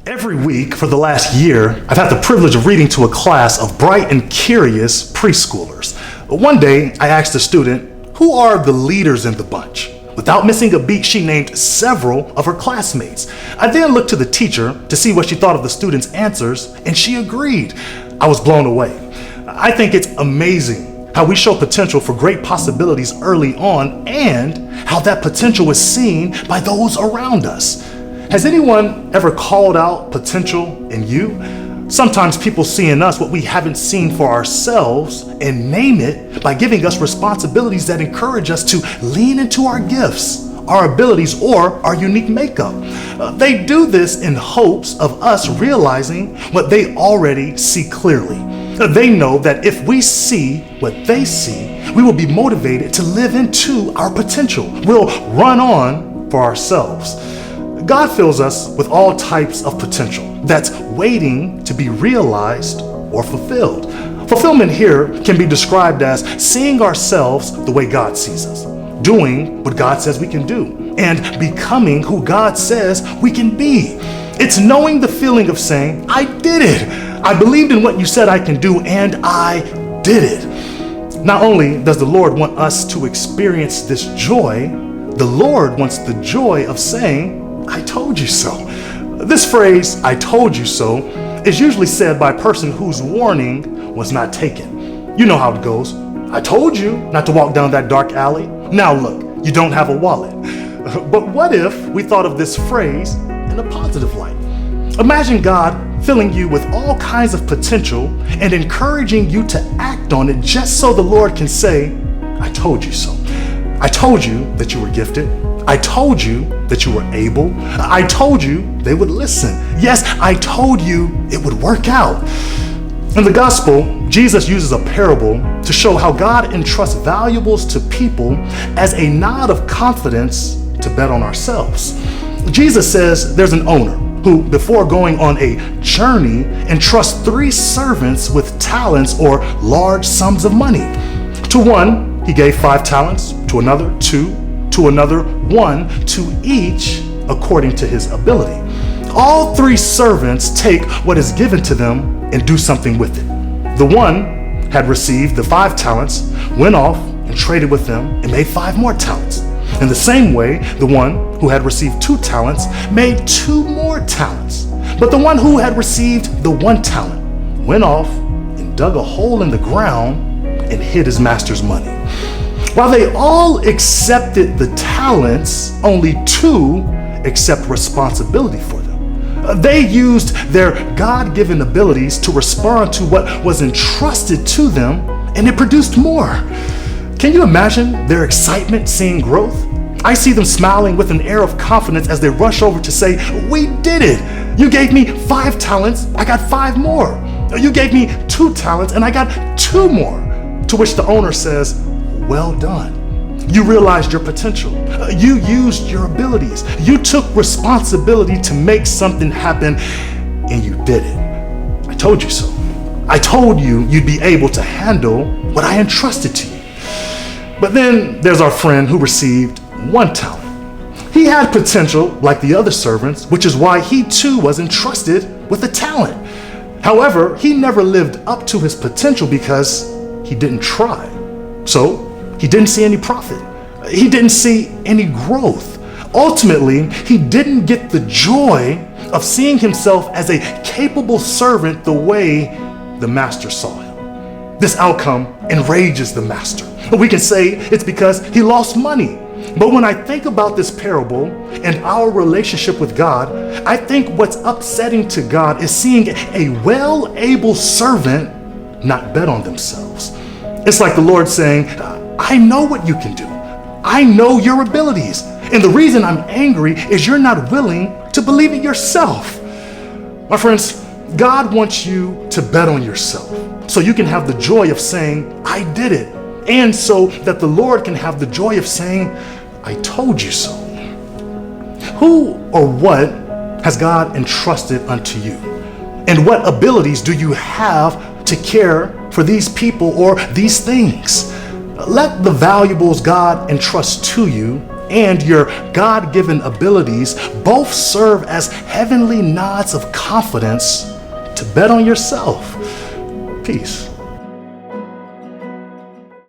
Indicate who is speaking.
Speaker 1: Every week for the last year, I've had the privilege of reading to a class of bright and curious preschoolers. One day, I asked a student, who are the leaders in the bunch? Without missing a beat, she named several of her classmates. I then looked to the teacher to see what she thought of the students' answers, and she agreed. I was blown away. I think it's amazing how we show potential for great possibilities early on and how that potential is seen by those around us. Has anyone ever called out potential in you? Sometimes people see in us what we haven't seen for ourselves and name it by giving us responsibilities that encourage us to lean into our gifts, our abilities, or our unique makeup. They do this in hopes of us realizing what they already see clearly. They know that if we see what they see, we will be motivated to live into our potential. We'll run on for ourselves. God fills us with all types of potential that's waiting to be realized or fulfilled. Fulfillment here can be described as seeing ourselves the way God sees us, doing what God says we can do, and becoming who God says we can be. It's knowing the feeling of saying, I did it. I believed in what you said I can do, and I did it. Not only does the Lord want us to experience this joy, the Lord wants the joy of saying, I told you so. This phrase, I told you so, is usually said by a person whose warning was not taken. You know how it goes. I told you not to walk down that dark alley. Now look, you don't have a wallet. But what if we thought of this phrase in a positive light? Imagine God filling you with all kinds of potential and encouraging you to act on it just so the Lord can say, I told you so. I told you that you were gifted. I told you that you were able. I told you they would listen. Yes, I told you it would work out. In the gospel, Jesus uses a parable to show how God entrusts valuables to people as a nod of confidence to bet on ourselves. Jesus says there's an owner who, before going on a journey, entrusts 3 servants with talents or large sums of money. To one, he gave 5 talents, to another 2, to another 1, to each according to his ability. All 3 servants take what is given to them and do something with it. The one had received the 5 talents, went off and traded with them and made 5 more talents. In the same way, the one who had received 2 talents made 2 more talents. But the one who had received the 1 talent went off and dug a hole in the ground and hid his master's money. While they all accepted the talents, only 2 accept responsibility for them. They used their God-given abilities to respond to what was entrusted to them, and it produced more. Can you imagine their excitement seeing growth? I see them smiling with an air of confidence as they rush over to say, we did it. You gave me 5 talents, I got 5 more. You gave me 2 talents, and I got 2 more. To which the owner says, well done. You realized your potential. You used your abilities. You took responsibility to make something happen, and you did it. I told you so. I told you you'd be able to handle what I entrusted to you. But then there's our friend who received 1 talent. He had potential like the other servants, which is why he too was entrusted with a talent. However, he never lived up to his potential because he didn't try. So he didn't see any profit. He didn't see any growth. Ultimately, he didn't get the joy of seeing himself as a capable servant the way the master saw him. This outcome enrages the master. We can say it's because he lost money. But when I think about this parable and our relationship with God, I think what's upsetting to God is seeing a well-able servant not bet on themselves. It's like the Lord saying, I know what you can do. I know your abilities. And the reason I'm angry is you're not willing to believe it yourself. My friends, God wants you to bet on yourself so you can have the joy of saying, I did it. And so that the Lord can have the joy of saying, I told you so. Who or what has God entrusted unto you? And what abilities do you have to care for these people or these things? Let the valuables God entrusts to you and your God-given abilities both serve as heavenly nods of confidence to bet on yourself. Peace.